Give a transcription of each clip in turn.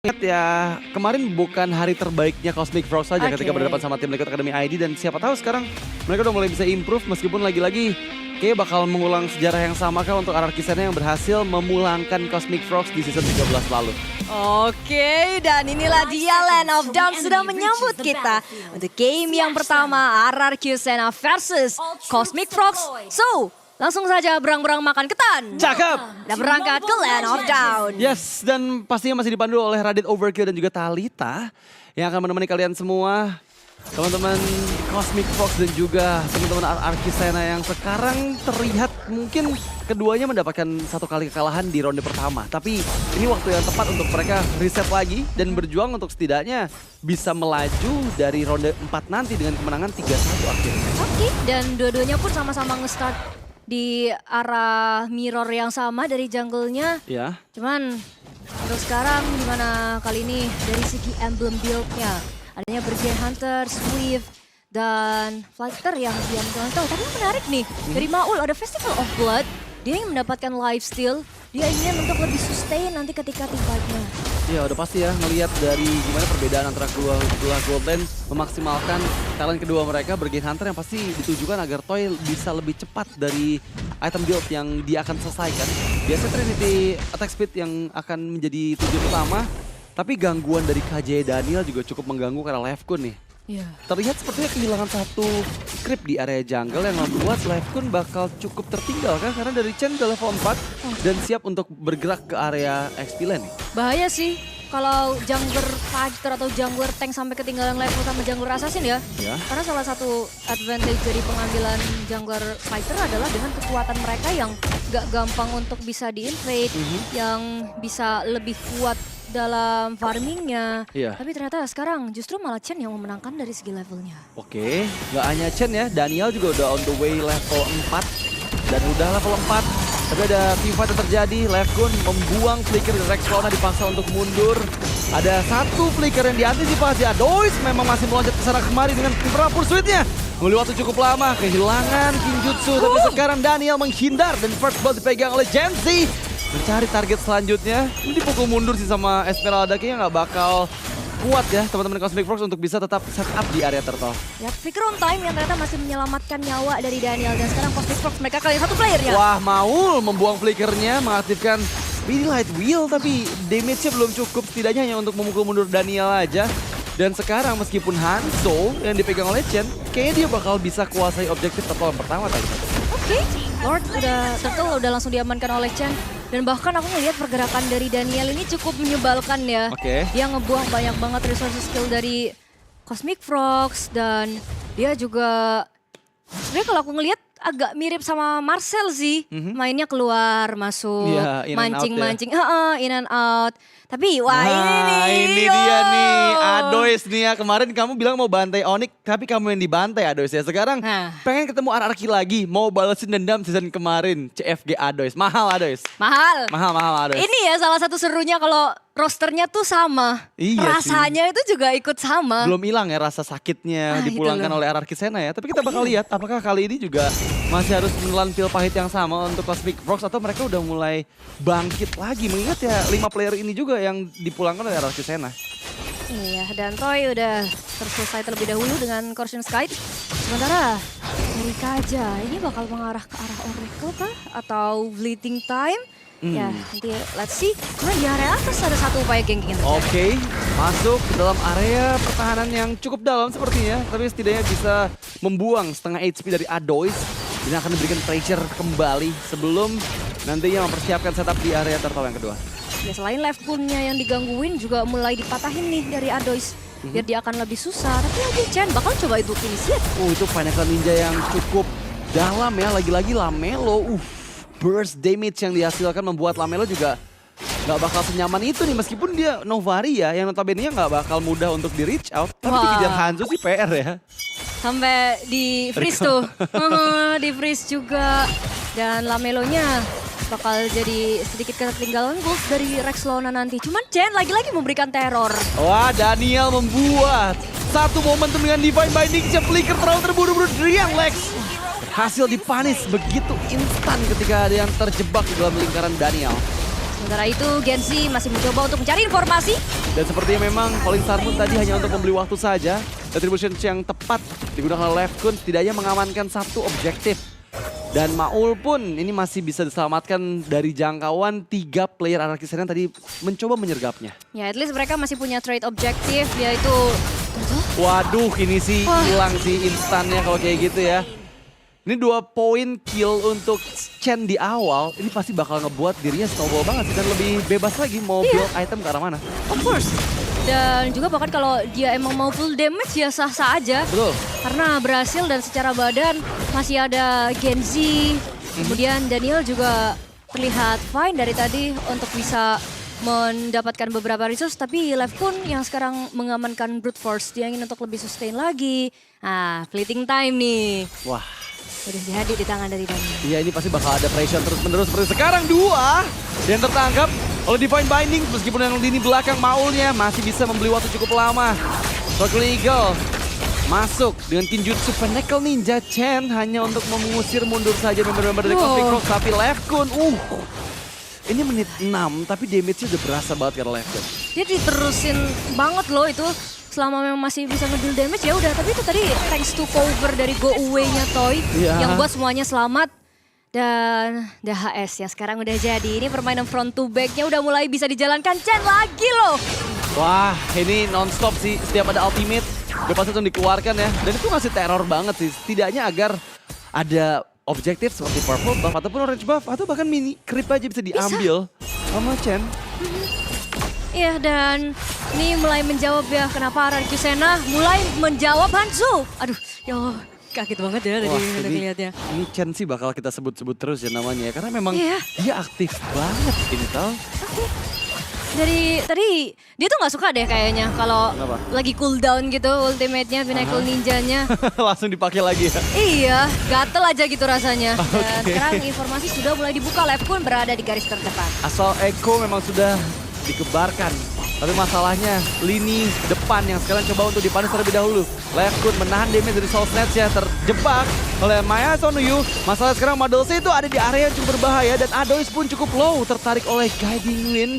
Ingat ya, kemarin bukan hari terbaiknya Cosmic Frogs saja ketika berhadapan sama tim Liquid Academy ID. Dan siapa tahu sekarang mereka udah mulai bisa improve meskipun lagi-lagi kayak bakal mengulang sejarah yang sama kah untuk RRQ Sena yang berhasil memulangkan Cosmic Frogs di season 13 lalu. Oke, dan inilah dia Land of Dawn sudah menyambut kita untuk game yang pertama RRQ Sena versus Cosmic Frogs. So, langsung saja berang-berang makan ketan. Cakep! Dan berangkat ke Land of Dawn. Yes, dan pastinya masih dipandu oleh Radit Overkill dan juga Talita yang akan menemani kalian semua. Teman-teman Cosmic Frogs dan juga teman-teman RRQ Sena yang sekarang terlihat mungkin keduanya mendapatkan satu kali kekalahan di ronde pertama. Tapi ini waktu yang tepat untuk mereka reset lagi dan berjuang untuk setidaknya bisa melaju dari ronde 4 nanti dengan kemenangan 3-1 akhirnya. Oke, dan dua-duanya pun sama-sama nge-start di arah mirror yang sama dari jungle-nya. Ya. Cuman untuk sekarang gimana kali ini dari segi emblem build-nya. Adanya Bergiant Hunter, Swift, dan Fighter yang diam tahu. Tapi yang menarik nih, dari Maul ada Festival of Blood. Dia ingin mendapatkan lifesteal, dia ingin untuk lebih sustain nanti ketika teamfight-nya. Ya udah pasti ya ngelihat dari gimana perbedaan antara kedua Gold Lane memaksimalkan talent kedua mereka. Bergiant Hunter yang pasti ditujukan agar Toy bisa lebih cepat dari item build yang dia akan selesaikan. Biasanya Trinity attack speed yang akan menjadi tujuan utama. Tapi gangguan dari KJ Daniel juga cukup mengganggu karena Lefkun nih. Iya. Terlihat sepertinya kehilangan satu creep di area jungle yang membuat Lefkun bakal cukup tertinggal kan. Karena dari Chen udah level 4 dan siap untuk bergerak ke area XP lane nih. Bahaya sih kalau jungler fighter atau jungler tank sampai ketinggalan level sama jungler assassin ya. Karena salah satu advantage dari pengambilan jungler fighter adalah dengan kekuatan mereka yang gak gampang untuk bisa di-invade, yang bisa lebih kuat dalam farmingnya. Tapi ternyata sekarang justru malah Chen yang memenangkan dari segi levelnya. Oke, gak hanya Chen ya, Daniel juga udah on the way level 4. Dan udah level 4, tapi ada teamfight yang terjadi. Lefkun membuang flicker dari Rexona, dipaksa untuk mundur. Ada satu flicker yang diantisipasi. Adois memang masih meloncat ke sana kemari dengan Timber Pursuit-nya. Mengambil waktu cukup lama, kehilangan Kinjutsu. Tapi sekarang Daniel menghindar dan first blood dipegang oleh Genzi. Mencari target selanjutnya. Ini dipukul mundur sih sama Esmeralda, kayaknya nggak bakal kuat ya teman-teman Cosmic Frogs untuk bisa tetap set up di area turtle. Ya, flicker on time yang ternyata masih menyelamatkan nyawa dari Daniel. Dan sekarang Cosmic Frogs mereka kali satu playernya. Wah, Maul membuang flickernya, mengaktifkan Speedy Light Wheel, tapi damage-nya belum cukup, setidaknya hanya untuk memukul mundur Daniel aja. Dan sekarang meskipun Hanzo yang dipegang oleh Chen, kayaknya dia bakal bisa kuasai objektif turtle yang pertama tadi. Oke, Lord udah langsung diamankan oleh Chen. Dan bahkan aku ngelihat pergerakan dari Daniel ini cukup menyebalkan ya. Dia ngebuang banyak banget resources skill dari Cosmic Frogs. Dan dia juga, sebenarnya kalau aku ngelihat agak mirip sama Marcel sih. Mainnya keluar, masuk, mancing-mancing, in and out. Tapi wah ini dia nih, Adois nih ya. Kemarin kamu bilang mau bantai Onyx, tapi kamu yang dibantai Adois ya. Sekarang pengen ketemu RRQ lagi, mau balesin dendam season kemarin. CFG Adois, mahal Adois. Mahal Adois. Ini ya salah satu serunya kalau rosternya tuh sama. Rasanya itu juga ikut sama. Belum hilang ya rasa sakitnya dipulangkan oleh RRQ Sena ya. Tapi kita bakal lihat apakah kali ini juga masih harus menelan pil pahit yang sama untuk Cosmic Frogs atau mereka udah mulai bangkit lagi. Mengingat ya 5 player ini juga yang dipulangkan oleh RRQ Sena. Iya, dan Toy udah terselesai terlebih dahulu dengan Corruption Sky. Sementara dari Kaja, ini bakal mengarah ke arah Oracle kah? Atau Bleeding Time? Ya, nanti let's see. Cuma di area atas ada satu upaya geng-geng yang terjadi. Oke, masuk ke dalam area pertahanan yang cukup dalam sepertinya. Tapi setidaknya bisa membuang setengah HP dari Adois. Ini akan memberikan pressure kembali sebelum nantinya mempersiapkan setup di area turtle yang kedua. Ya, selain Lefkun-nya yang digangguin juga mulai dipatahin nih dari Adois. Biar dia akan lebih susah. Tapi lagi Chen bakal coba itu initiate. Itu Pinnacle Ninja yang cukup dalam ya. Lagi-lagi Lamelo. Burst damage yang dihasilkan membuat Lamelo juga nggak bakal senyaman itu nih. Meskipun dia Novari ya, yang notabene nggak bakal mudah untuk di reach out. Tapi dikejar Hanzo sih PR ya. Sampai di freeze tuh. Di freeze juga. Dan Lamelonya bakal jadi sedikit ketertinggalan goals dari Rexona nanti. Cuman Chen lagi-lagi memberikan teror. Wah, Daniel membuat satu momentum dengan Divine Binding. Flicker terlalu terburu-buru dari yang Lex. Berhasil dipanis begitu instan ketika ada yang terjebak di dalam lingkaran Daniel. Sementara itu Genzi masih mencoba untuk mencari informasi. Dan sepertinya memang Falling Star Moon tadi hanya untuk membeli waktu saja. Retribution yang tepat digunakan oleh Lefkun setidaknya mengamankan satu objektif. Dan Maul pun ini masih bisa diselamatkan dari jangkauan 3 player Anarchy Sen yang tadi mencoba menyergapnya. Ya, at least mereka masih punya trade objektif, yaitu... Waduh, ini sih hilang sih instannya kalau kayak gitu ya. Ini 2 poin kill untuk Chen di awal, ini pasti bakal ngebuat dirinya snowball banget sih. Dan lebih bebas lagi mau build item ke arah mana. Of course. Dan juga bahkan kalau dia emang mau full damage ya sah-sah aja. Betul. Karena berhasil dan secara badan masih ada Genji. Kemudian Daniel juga terlihat fine dari tadi untuk bisa mendapatkan beberapa resource. Tapi Lefkun yang sekarang mengamankan brute force, dia ingin untuk lebih sustain lagi. Nah, fleeting time nih. Wah. Udah jadi di tangan dari Daniel. Iya, ini pasti bakal ada pressure terus-menerus seperti sekarang. 2 yang tertangkap oleh Divine Binding. Meskipun yang lini belakang Maulnya masih bisa membeli waktu cukup lama. Circle Eagle masuk dengan Kinjutsu Pinnacle Ninja. Chen hanya untuk mengusir mundur saja member-member dari Cosmic Frogs. Tapi Lefkun, ini menit 6 tapi damage-nya udah berasa banget karena Lefkun. Dia diterusin banget loh itu. Selama memang masih bisa nge-deal damage ya udah. Tapi itu tadi thanks to cover dari Go Away-nya Toy. Yang buat semuanya selamat. Dan DHS yang sekarang udah jadi. Ini permainan front to back-nya udah mulai bisa dijalankan. Chen lagi loh. Wah, ini non-stop sih. Setiap ada ultimate, udah pasti langsung dikeluarkan ya. Dan itu masih teror banget sih. Setidaknya agar ada objektif seperti purple buff ataupun orange buff. Atau bahkan mini creep aja bisa diambil sama Chen. Iya, dan ini mulai menjawab ya kenapa RRQ Sena mulai menjawab Hanzo. Aduh, ya Allah, kaget banget ya tadi lihatnya. Ini Chen sih bakal kita sebut-sebut terus ya namanya ya. Karena memang dia aktif banget ini tau. Dari tadi dia tuh nggak suka deh kayaknya kalau lagi cooldown gitu ultimate-nya, Pinnacle Ninja-nya. Langsung dipakai lagi ya? Iya, gatel aja gitu rasanya. Dan sekarang informasi sudah mulai dibuka, Lefkun berada di garis terdepan. Asal Echo memang sudah dikebarkan. Tapi masalahnya lini depan yang sekarang coba untuk dipanis terlebih dahulu. Lefkun menahan damage dari Soul Snatch ya, terjebak oleh Maya Sonuyu. Masalah sekarang Madolse itu ada di area yang cukup berbahaya dan Adois pun cukup low, tertarik oleh Guiding Wind.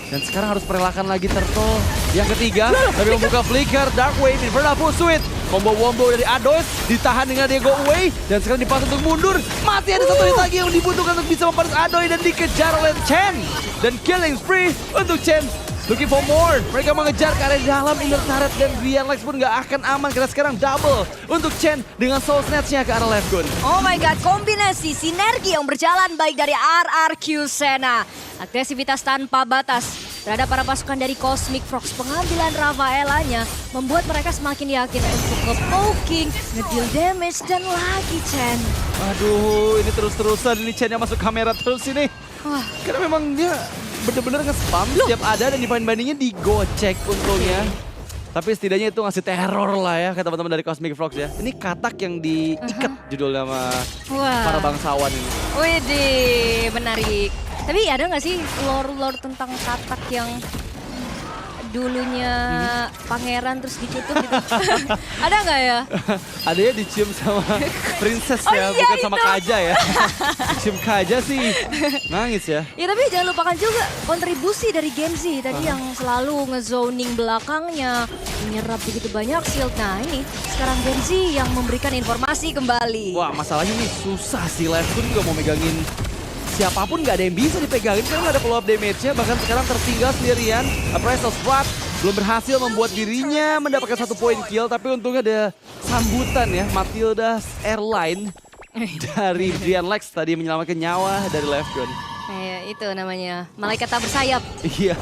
Dan sekarang harus perelakan lagi Turtle. Yang ketiga, tapi membuka flicker, Dark Wave, Infernal Pursuit. Combo-wombo dari Adois ditahan dengan dia go away. Dan sekarang dipaksa untuk mundur. Masih ada satu hit lagi yang dibutuhkan untuk bisa mempanas Adois dan dikejar oleh Chen. Dan killing spree untuk Chen. Looking for more. Mereka mengejar ke area dalam inner turret dan Brian Lex pun gak akan aman karena sekarang double untuk Chen dengan Soul Snatch-nya ke arah Lefkun. Oh my god, kombinasi sinergi yang berjalan baik dari RRQ Sena. Agresivitas tanpa batas terhadap para pasukan dari Cosmic Frogs. Pengambilan Rafaelanya membuat mereka semakin yakin untuk nge-poking, nge-deal damage, dan lagi Chen. Aduh, ini terus-terusan. Ini Chen yang masuk kamera terus ini. Wah. Karena memang dia bener-bener nge-spam setiap ada dan divine bandingnya digocek untungnya. Tapi setidaknya itu ngasih teror lah ya ke teman-teman dari Cosmic Frogs ya. Ini katak yang diikat judul nama para bangsawan ini. Widih, menarik. Tapi ada nggak sih lore-lore tentang katak yang dulunya pangeran terus ditutup gitu? Ada nggak ya? Ada ya dicium sama princess ya, bukan sama Kaja ya. Dicium Kaja sih nangis ya. Ya tapi jangan lupakan juga kontribusi dari Genji tadi yang selalu ngezoning belakangnya, menyerap begitu banyak shield. Nah ini sekarang Genji yang memberikan informasi kembali. Wah masalahnya ini susah sih, Lefkun juga mau megangin siapapun gak ada yang bisa dipegangin karena gak ada follow up damage-nya. Bahkan sekarang tertinggal sendirian. Appraisal Sprat belum berhasil membuat dirinya mendapatkan 1 poin kill. Tapi untungnya ada sambutan ya, Matilda's Airline dari Brian Lex tadi menyelamatkan nyawa dari Lefkun. Itu namanya malaikat tak bersayap. Iya.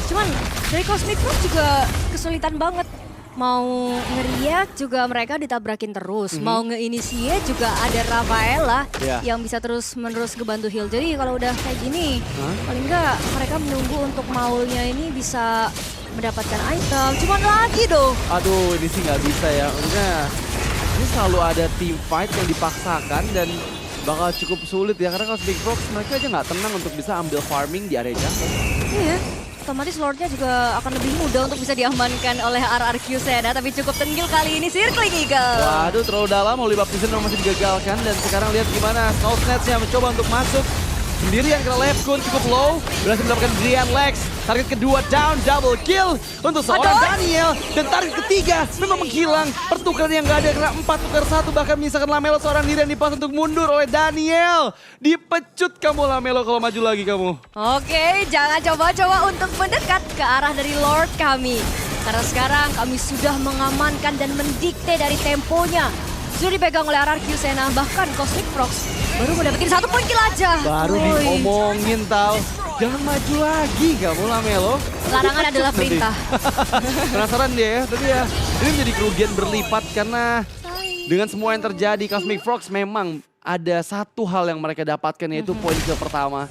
Cuman dari Cosmic Frogs juga kesulitan banget. Mau ngeriak juga mereka ditabrakin terus. Mau nge-initiate juga ada Rafaela yang bisa terus-menerus ngebantu heal. Jadi kalau udah kayak gini, paling enggak mereka menunggu untuk Maulnya ini bisa mendapatkan item. Cuman lagi dong. Aduh ini sih nggak bisa ya. Maksudnya ini selalu ada team fight yang dipaksakan dan bakal cukup sulit ya. Karena Cosmic Frogs mereka aja nggak tenang untuk bisa ambil farming di area jungle. Iya. Otomatis Lordnya juga akan lebih mudah untuk bisa diamankan oleh RRQ Sena. Tapi cukup tenggil kali ini Circling Eagle. Waduh terlalu dalam, Holy Baptism masih digagalkan. Dan sekarang lihat gimana Soul Snatch-nya mencoba untuk masuk. Sendirian karena Lefkun cukup low. Berhasil mendapatkan Brian Lex. Target kedua down, double kill untuk seorang Daniel. Dan target ketiga memang menghilang. Pertukaran yang gak ada karena 4 tukar 1. Bahkan menyisakan Lamelo seorang diri yang dipas untuk mundur oleh Daniel. Dipecut kamu Lamelo kalau maju lagi kamu. Oke, jangan coba-coba untuk mendekat ke arah dari Lord kami. Karena sekarang kami sudah mengamankan dan mendikte dari temponya. Sudah dipegang oleh RRQ Sena, bahkan Cosmic Frogs baru mendapatin 1 poin kill aja. Baru diomongin tau. Jangan maju lagi kamu Lamelo. Larangan adalah perintah. Penasaran dia ya, tapi ya ini menjadi kerugian berlipat karena dengan semua yang terjadi Cosmic Frogs memang ada satu hal yang mereka dapatkan yaitu poin kill pertama.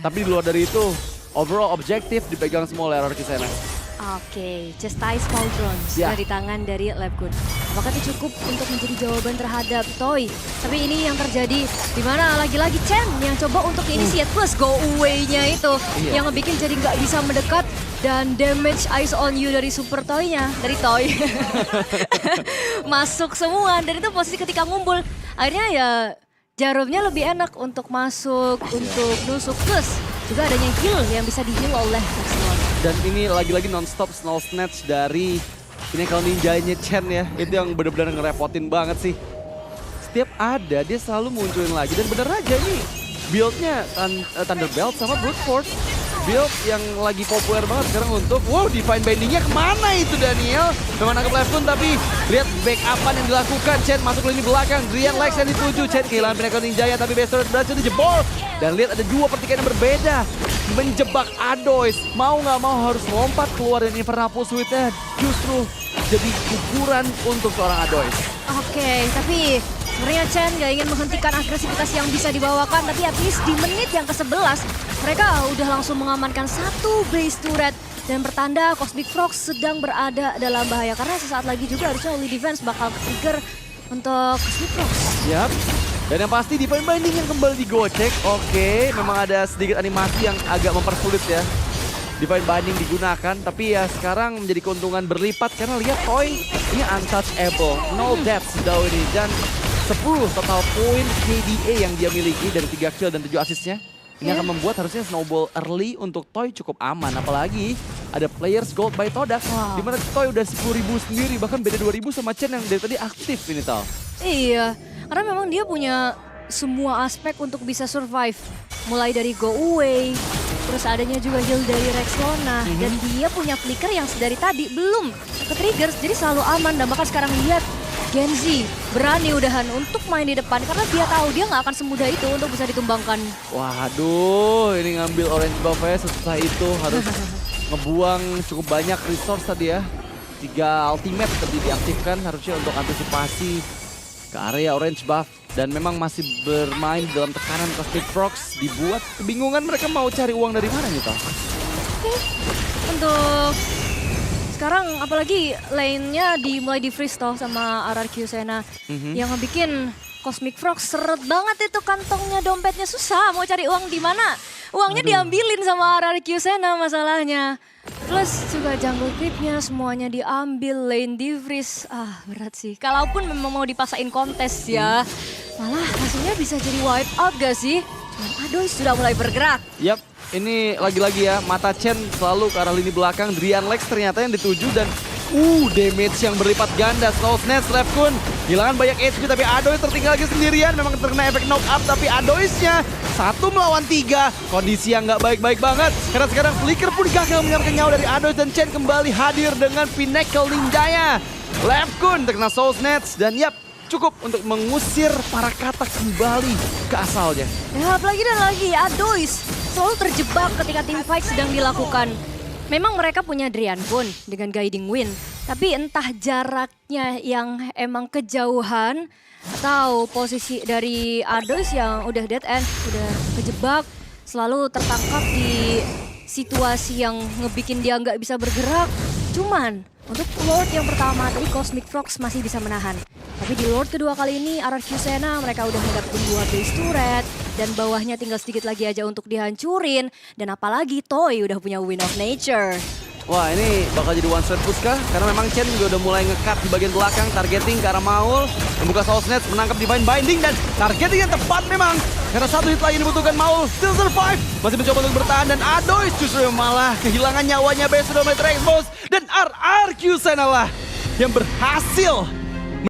Tapi di luar dari itu, overall objektif dipegang semua oleh RRQ Sena. Oke, Chastise Pauldrons dari tangan dari Labgood. Apakah itu cukup untuk menjadi jawaban terhadap Toy? Tapi ini yang terjadi di mana lagi-lagi Chen yang coba untuk initiate plus go away-nya itu. Yang ngebikin jadi nggak bisa mendekat dan damage Eyes on You dari Super Toy-nya, dari Toy. Masuk semua dan itu posisi ketika ngumpul. Akhirnya ya Jarumnya lebih enak untuk masuk, untuk nusuk. Plus juga adanya heal yang bisa di-heal oleh Maxwell. Dan ini lagi-lagi non-stop snow snatch dari ini kalau ninjanya Chen ya. Itu yang benar-benar ngerepotin banget sih. Setiap ada dia selalu munculin lagi. Dan bener aja ini build-nya Thunderbelt sama Brute Force. Build yang lagi populer banget sekarang untuk Divine Binding-nya kemana itu Daniel? Memang nangkep Leftoon tapi lihat backupan yang dilakukan. Chen masuk lini belakang, Drian Lex yang dituju. Chen kehilangan Pinnacle Ninjaya tapi Best Turret berhasil dijebol. Dan lihat ada 2 pertikaian yang berbeda. Menjebak Adois, mau nggak mau harus lompat keluar dan Infernal Pursuit-nya justru jadi ukuran untuk seorang Adois. Oke, tapi sebenarnya Chen nggak ingin menghentikan agresivitas yang bisa dibawakan, tapi at least di menit yang ke-11 mereka udah langsung mengamankan 1 base turret dan pertanda Cosmic Frogs sedang berada dalam bahaya karena sesaat lagi juga harusnya Holy Defense bakal trigger untuk Cosmic Frogs. Yap. Dan yang pasti Divine Binding yang kembali digocek. Oke, memang ada sedikit animasi yang agak mempersulit ya. Divine Binding digunakan, tapi ya sekarang menjadi keuntungan berlipat karena lihat Toy ini untouchable, no death sejauh ini. Dan 10 total poin KDA yang dia miliki dari 3 kill dan 7 assist-nya. Ini akan membuat harusnya snowball early untuk Toy cukup aman. Apalagi ada players gold by Todak. Dimana Toy udah 10.000 sendiri, bahkan beda 2.000 sama Chen yang dari tadi aktif ini Tal. Iya, karena memang dia punya semua aspek untuk bisa survive. Mulai dari go away, terus adanya juga heal dari Rexlona. Dan dia punya flicker yang dari tadi belum ke-trigger, jadi selalu aman. Dan bahkan sekarang lihat Genzi berani udahan untuk main di depan karena dia tahu dia nggak akan semudah itu untuk bisa ditumbangkan. Waduh, ini ngambil orange buff ya sesusah itu. Harus ngebuang cukup banyak resource tadi ya. 3 ultimate tadi diaktifkan harusnya untuk antisipasi ke area orange buff. Dan memang masih bermain dalam tekanan Cosmic Frogs. Dibuat kebingungan mereka mau cari uang dari mana nih Tal? Untuk sekarang apalagi lane-nya mulai di freeze toh sama RRQ Sena. Yang ngebikin Cosmic Frogs seret banget itu kantongnya, dompetnya susah mau cari uang di mana. Uangnya diambilin sama RRQ Sena masalahnya. Plus juga jungle creep-nya semuanya diambil, lane di freeze. Berat sih. Kalaupun memang mau dipasain kontes ya, malah hasilnya bisa jadi wipe out gak sih? Cuman Adois sudah mulai bergerak. Yap. Ini lagi-lagi ya, mata Chen selalu ke arah lini belakang. Drian Lex ternyata yang dituju dan damage yang berlipat ganda. Snow Snatch, Leftoon hilangan banyak HP tapi Adois tertinggal lagi sendirian. Memang terkena efek knock up tapi Adoisnya 1 melawan 3. Kondisi yang nggak baik-baik banget. Karena sekarang Flicker pun gagal menyelamatkan nyawa dari Adois dan Chen kembali hadir dengan Pinnacle Ninjaya. Leftoon terkena Soul Snatch dan yap, cukup untuk mengusir para katak kembali ke asalnya. Ya lagi dan lagi, Adois selalu terjebak ketika team fight sedang dilakukan. Memang mereka punya Drian pun dengan Guiding Wind. Tapi entah jaraknya yang emang kejauhan atau posisi dari Adois yang udah dead end, udah kejebak. Selalu tertangkap di situasi yang ngebikin dia nggak bisa bergerak. Cuman untuk Lord yang pertama tadi Cosmic Frogs masih bisa menahan. Tapi di Lord kedua kali ini RRQ Sena mereka udah mendapatkan 2 base turret. Dan bawahnya tinggal sedikit lagi aja untuk dihancurin. Dan apalagi Toy udah punya Wind of Nature. Wah, ini bakal jadi one shot push kah? Karena memang Chen juga udah mulai nge-cut di bagian belakang, targeting ke arah Maul, membuka Soul Snatch, menangkap Divine Binding, dan targeting yang tepat memang. Karena satu hit lagi dibutuhkan, Maul still survive, masih mencoba untuk bertahan, dan Adois justru malah kehilangan nyawanya, sudah mulai terekspos, dan RRQ Senalah yang berhasil